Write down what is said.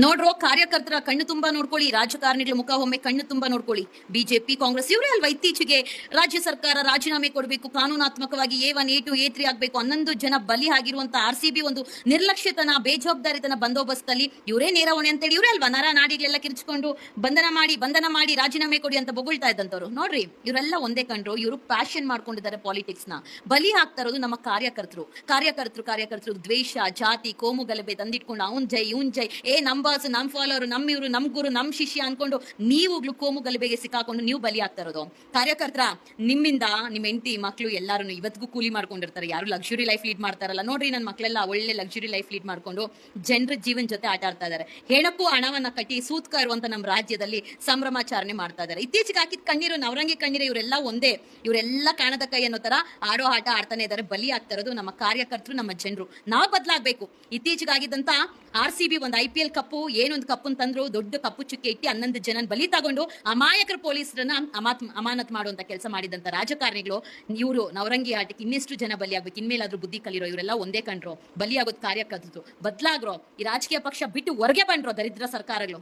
ನೋಡ್ರೋ, ಕಾರ್ಯಕರ್ತರ ಕಣ್ಣು ತುಂಬಾ ನೋಡ್ಕೊಳ್ಳಿ, ರಾಜಕಾರಣಿಗಳ ಮುಖ ಒಮ್ಮೆ ಕಣ್ಣು ತುಂಬಾ ನೋಡ್ಕೊಳ್ಳಿ. ಬಿಜೆಪಿ ಕಾಂಗ್ರೆಸ್ ಇವರೇ ಅಲ್ವಾ ಇತ್ತೀಚೆಗೆ ರಾಜ್ಯ ಸರ್ಕಾರ ರಾಜೀನಾಮೆ ಕೊಡಬೇಕು, ಕಾನೂನಾತ್ಮಕವಾಗಿ A1 A2 A3 ಆಗ್ಬೇಕು, 11 ಜನ ಬಲಿ ಆಗಿರುವಂತ RCB ಒಂದು ನಿರ್ಲಕ್ಷ್ಯತನ, ಬೇಜವಾಬ್ದಾರಿತನ ಬಂದೋಬಸ್ತಲ್ಲಿ ಇವರೇ ನೇರ ಹೊಣೆ ಅಂತೇಳಿ ಇವರೇ ಅಲ್ವಾ ನರ ನಾಡಿಗಳೆಲ್ಲ ಕಿರ್ಚ್ಕೊಂಡು ಬಂಧನ ಮಾಡಿ ರಾಜೀನಾಮೆ ಕೊಡಿ ಅಂತ ಬೊಗಳ್ತಾ ಇದ್ದಂತವ್ರು. ನೋಡ್ರಿ, ಇವರೆಲ್ಲ ಒಂದೇ ಕಂಡ್ರು. ಇವರು ಪ್ಯಾಷನ್ ಮಾಡ್ಕೊಂಡಿದ್ದಾರೆ ಪಾಲಿಟಿಕ್ಸ್ ನ. ಬಲಿ ಆಗ್ತಾ ಇರೋದು ನಮ್ಮ ಕಾರ್ಯಕರ್ತರು ದ್ವೇಷ, ಜಾತಿ, ಕೋಮು ಗಲಭೆ ತಂದಿಟ್ಕೊಂಡು ಅವನ್ ಜೈ ಇವನ್ ಜೈ, ನಮ್ ಬಾಸ್, ನಮ್ ಫಾಲೋವರ್, ನಮ್ ಇವರು, ನಮ್ ಗುರು, ನಮ್ ಶಿಷ್ಯ ಅನ್ಕೊಂಡು ನೀವುಗಳು ಕೋಮು ಗಲಭೆಗೆ ಸಿಕ್ಕಾಕೊಂಡು ನೀವು ಬಲಿ ಆಗ್ತಾ ಇರೋದು. ಕಾರ್ಯಕರ್ತರ ನಿಮ್ಮಿಂದ ನಿಮ್ಮ ಹೆಂಡತಿ ಮಕ್ಕಳು ಎಲ್ಲರೂ ಇವತ್ತಿಗೂ ಕೂಲಿ ಮಾಡ್ಕೊಂಡಿರ್ತಾರೆ. ಯಾರು ಲಕ್ಸುರಿ ಲೈಫ್ ಲೀಡ್ ಮಾಡ್ತಾರಲ್ಲ. ನೋಡ್ರಿ, ನನ್ನ ಮಕ್ಕಳೆಲ್ಲ ಒಳ್ಳೆ ಲಕ್ಸುರಿ ಲೈಫ್ ಲೀಡ್ ಮಾಡ್ಕೊಂಡು ಜನರ ಜೀವನ ಜೊತೆ ಆಟ ಆಡ್ತಾ ಇದಾರೆ. ಹೆಣಕ್ಕೂ ಹಣವನ್ನ ಕಟ್ಟಿ ಸೂತ್ಕ ಇರುವಂತ ನಮ್ಮ ರಾಜ್ಯದಲ್ಲಿ ಸಂಭ್ರಮಾಚರಣೆ ಮಾಡ್ತಾ ಇದಾರೆ. ಇತ್ತೀಚೆಗೆ ಹಾಕಿದ ಕಣ್ಣೀರು, ನವರಂಗಿ ಕಣ್ಣೀರು, ಇವರೆಲ್ಲ ಒಂದೇ. ಇವರೆಲ್ಲ ಕಾಣದ ಕೈ ಅನ್ನೋ ತರ ಆಡೋ ಆಟ ಆಡ್ತಾನೆ ಇದಾರೆ. ಬಲಿ ಆಗ್ತಾ ಇರೋದು ನಮ್ಮ ಕಾರ್ಯಕರ್ತರು, ನಮ್ಮ ಜನರು. ನಾವು ಬದಲಾಗಬೇಕು. ಇತ್ತೀಚೆಗಾಗಿದ್ದಂತ RCB ಒಂದು IPL ಕಪ್ಪು, ಏನೊಂದು ಕಪ್ಪು ತಂದ್ರು, ದೊಡ್ಡ ಕಪ್ಪು ಚುಕ್ಕೆ ಇಟ್ಟು 11 ಜನ ಬಲಿ ತಗೊಂಡು ಅಮಾಯಕರ ಪೊಲೀಸರನ್ನ ಅಮಾನತ್ ಮಾಡುವಂತ ಕೆಲಸ ಮಾಡಿದಂತ ರಾಜಕಾರಣಿಗಳು ಇವರು. ನವರಂಗಿ ಆಟಕ್ಕೆ ಇನ್ನೆಷ್ಟು ಜನ ಬಲಿ ಆಗ್ಬೇಕು, ಇನ್ಮೇಲಾದ್ರೂ ಬುದ್ಧಿ ಕಲಿರೋ. ಇವರೆಲ್ಲ ಒಂದೇ ಕಂಡ್ರು. ಬಲಿ ಆಗೋದು ಕಾರ್ಯಕರ್ತರು. ಬದಲಾಗ್ರೋ, ಈ ರಾಜಕೀಯ ಪಕ್ಷ ಬಿಟ್ಟು ಹೊರಗೆ ಬಂಡ್ರೋ ದರಿದ್ರ ಸರ್ಕಾರಗಳು.